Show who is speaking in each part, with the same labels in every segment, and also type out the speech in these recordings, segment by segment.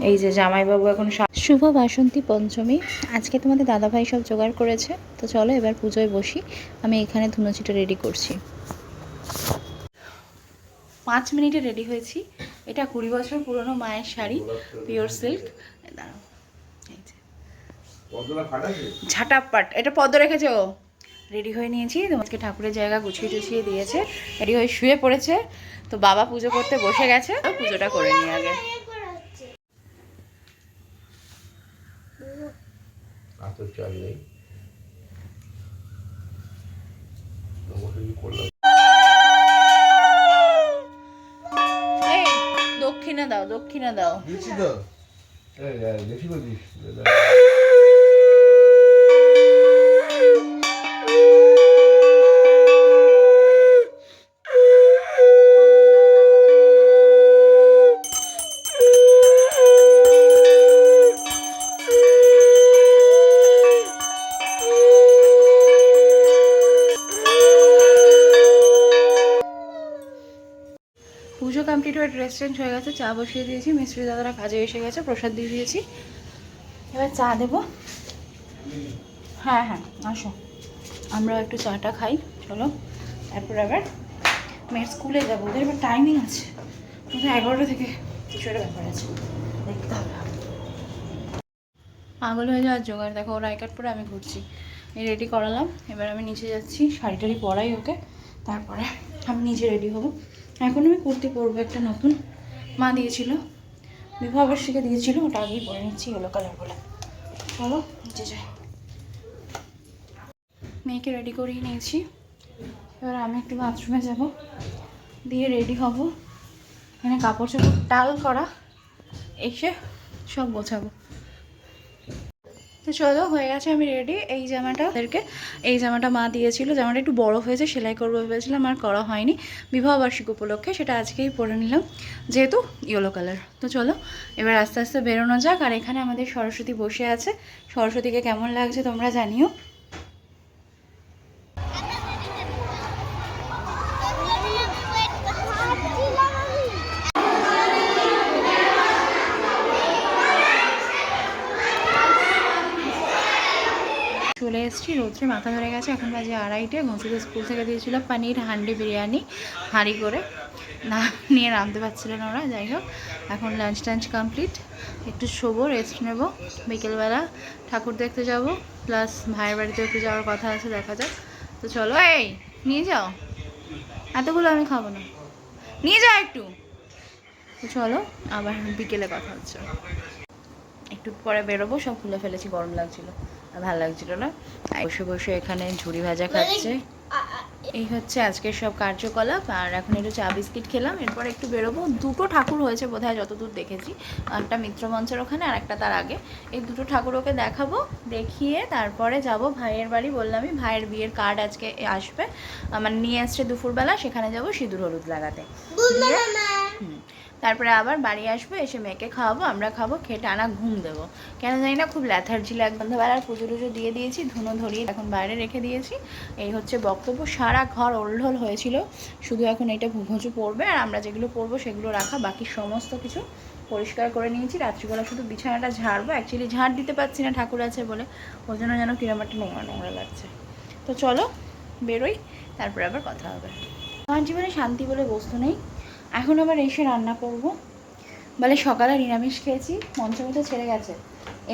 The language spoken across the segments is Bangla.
Speaker 1: এই যে জামাইবাবু এখন শুভ বাসন্তী পঞ্চমী। আজকে তোমাদের দাদাভাই সব জোগাড় করেছে। তো চলো এবার পুজোয় বসি। আমি এখানে ধুনোচিটা রেডি করছি। 5 মিনিটে রেডি হয়েছি। এটা 20 বছর পুরনো মায়ের শাড়ি, পিওর সিল্ক। দাঁড়াও, ঝাটাপাট, এটা পদ্ম রেখেছে ও। রেডি হয়ে নিয়েছি। তোমাকে ঠাকুরের জায়গা গুছিয়ে টুছিয়ে দিয়েছে, রেডি হয়ে শুয়ে পড়েছে। তো বাবা পুজো করতে বসে গেছে, পুজোটা করে নিয়ে আগে। দক্ষিণা দাও, দক্ষিণা দাও। পুজো কমপ্লিট হয়ে ড্রেস চেঞ্জ হয়ে গেছে, চা বসিয়ে দিয়েছি, মিস্ত্রি দাদারা কাজে এসে গেছে, প্রসাদ দিয়ে দিয়েছি। এবার চা দেবো। হ্যাঁ হ্যাঁ আসো, আমরা একটু চাটা খাই। চলো, তারপর আবার মেয়ের স্কুলে যাবো। ওদের এবার টাইমিং আছে, 11টা থেকে কিছু একটা ব্যাপার আছে, দেখতে হবে। পাগল হয়ে যাওয়ার জোগাড় দেখো, ওর আই কার্ড পরে আমি ঘুরছি। এই রেডি করালাম, এবার আমি নিচে যাচ্ছি, শাড়ি টাড়ি পরাই ওকে, তারপরে আমি নিজে রেডি হবো। এখন আমি কুর্তি পরবো, একটা নতুন মা দিয়েছিল, বিবাহবার্ষিকী দিয়েছিল, ওটা আগেই পরে নিচ্ছি, ইয়েলো কালার বলে। চলো নিচে যাই। মেয়েকে রেডি করিয়ে নিয়েছি, এবার আমি একটু বাথরুমে যাব, দিয়ে রেডি হব। এখানে কাপড় চাপড় টাল করা, এসে সব গোছাবো। তো চলো, হয়ে গেছে, আমি রেডি। এই জামাটা ওদেরকে, এই জামাটা মা দিয়েছিল, জামাটা একটু বড় হয়েছে, সেলাই করবো ভেবেছিলাম, আর করা হয়নি। বিবাহবার্ষিকী উপলক্ষে সেটা আজকেই পরে নিলাম, যেহেতু ইয়েলো কালার। তো চলো এবার আস্তে আস্তে বেরোনো যাক। আর এখানে আমাদের সরস্বতী বসে আছে, সরস্বতীকে কেমন লাগছে তোমরা জানিও। চলে এসেছি, রোদ্রে মাথা ধরে গেছে, এখন বাজে 2:30। ঘুষিতে স্কুল থেকে দিয়েছিল পানির হান্ডি বিরিয়ানি, হাঁড়ি করে না নিয়ে নামতে পারছিল না ওরা। যাই হোক, এখন লাঞ্চ টাঞ্চ কমপ্লিট, একটু শোবো, রেস্ট নেব। বিকেলবেলা ঠাকুর দেখতে যাব, প্লাস ভাইয়ের বাড়িতে একটু যাওয়ার কথা আছে, দেখা যাক। তো চলো, এই নিয়ে যাও, এতগুলো আমি খাবো না, নিয়ে যাও একটু। তো চলো, আবার বিকেলে কথা হচ্ছে। একটু পরে বেরোবো, সব খুলে ফেলেছি, গরম লাগছিল আর ভালো লাগছিল না। বসে বসে এখানে ঝুড়ি ভাজা খাচ্ছে। এই হচ্ছে আজকের সব কার্যকলাপ। আর এখন একটু চা বিস্কিট খেলাম, এরপর একটু বেরোবো। 2টো ঠাকুর হয়েছে বোধহয় যতদূর দেখেছি, একটা মিত্রমঞ্চের ওখানে আর একটা তার আগে। এই 2টো ঠাকুর ওকে দেখাবো, দেখিয়ে তারপরে যাব ভাইয়ের বাড়ি। বললামই ভাইয়ের বিয়ের কার্ড আজকে আসবে, মানে নিয়ে আসছে দুপুরবেলা, সেখানে যাব সিঁদুর হলুদ লাগাতে। তারপরে আবার বাড়ি আসবো, এসে মেয়েকে খাওয়াবো, আমরা খাবো, খেয়ে টানা ঘুম দেবো। কেন জানি না, খুব ল্যাথার্জি লাগে। সন্ধ্যাবেলার পুজো টুজো দিয়ে দিয়েছি, ধুনো ধরিয়ে এখন বাইরে রেখে দিয়েছি। এই হচ্ছে বক্তব্য। সারা ঘর ওলঢোল হয়েছিল, শুধু এখন এটা ঘুঁচু পড়বে, আর আমরা যেগুলো পরবো সেগুলো রাখা, বাকি সমস্ত কিছু পরিষ্কার করে নিয়েছি। রাত্রিবেলা শুধু বিছানাটা ঝাড়বো, অ্যাকচুয়ালি ঝাড় দিতে পারছি না, ঠাকুর আছে বলে, ওই জন্য যেন কিরম একটা নোংরা নোংরা লাগছে। তো চলো বেরোই, তারপরে আবার কথা হবে। আমার জীবনে শান্তি বলে বস্তু নেই। এখন আবার এসে রান্না করব। বলে সকালে নিরামিষ খেয়েছি, পঞ্চমী তো ছেড়ে গেছে,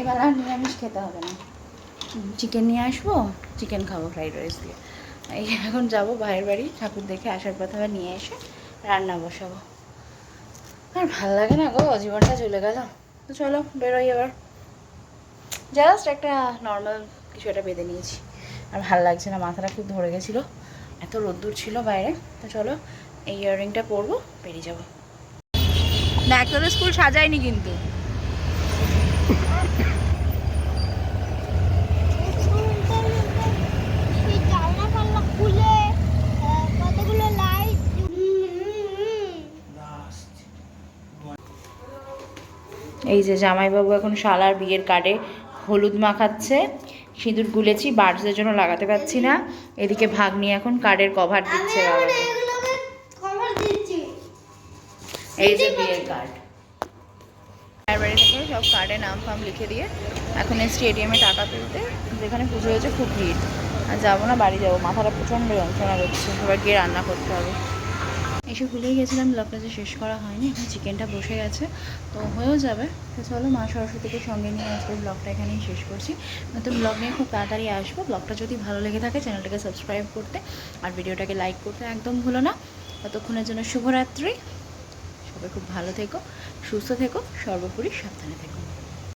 Speaker 1: এবার আর নিরামিষ খেতে হবে না। চিকেন নিয়ে আসবো, চিকেন খাবো ফ্রাইড রাইস দিয়ে। এই এখন যাবো ভাইয়ের বাড়ি, ঠাকুর দেখে আসার পথে আবার নিয়ে এসে রান্না বসাবো। আর ভাল লাগে না গো, জীবনটা চলে গেল। তো চলো বেরোই এবার। জাস্ট একটা নর্মাল কিছু একটা বেঁধে নিয়েছি, আর ভাল লাগছে না, মাথাটা খুব ধরে গেছিলো, এত রোদ্দুর ছিল বাইরে। তো চলো এই ইয়াররিংটা পরবো, বেরিয়ে যাবো। দেখ, তোদের স্কুল সাজায়নি কিন্তু। এই যে জামাইবাবু এখন শালার বিয়ের কার্ডে হলুদ মাখাচ্ছে, সিঁদুর গুলেছি, বার্ডসদের জন্য লাগাতে পারছি না। এদিকে ভাগ্নি এখন কার্ডের কভার দিচ্ছে বাবাকে। এই যে বিয়ের কার্ড, ভাইয়ের বাড়ি থেকে সব কার্ডে নাম ফাম লিখে দিয়ে এখন এসছি এটিএমে টাকা তুলতে, যেখানে পুজো হয়েছে খুব ভিড়। আর যাবো না, বাড়ি যাবো, মাথাটা প্রচণ্ড যন্ত্রণা করছে, এবার গিয়ে রান্না করতে হবে। এসে ভুলেই গেছিলাম ব্লগটা যে শেষ করা হয়নি, এখন চিকেনটা বসে গেছে, তো হয়েও যাবে। তো চলো, মা সরস্বতীকে সঙ্গে নিয়ে আজকে ব্লগটা এখানেই শেষ করছি। নতুন ব্লগ নিয়ে খুব তাড়াতাড়ি আসবো। ব্লগটা যদি ভালো লেগে থাকে চ্যানেলটাকে সাবস্ক্রাইব করতে আর ভিডিওটাকে লাইক করতে একদম ভুলো না। ততক্ষণের জন্য শুভরাত্রি। সবাই খুব ভালো থেকো, সুস্থ থেকো, সর্বোপরি সাবধানে থেকো।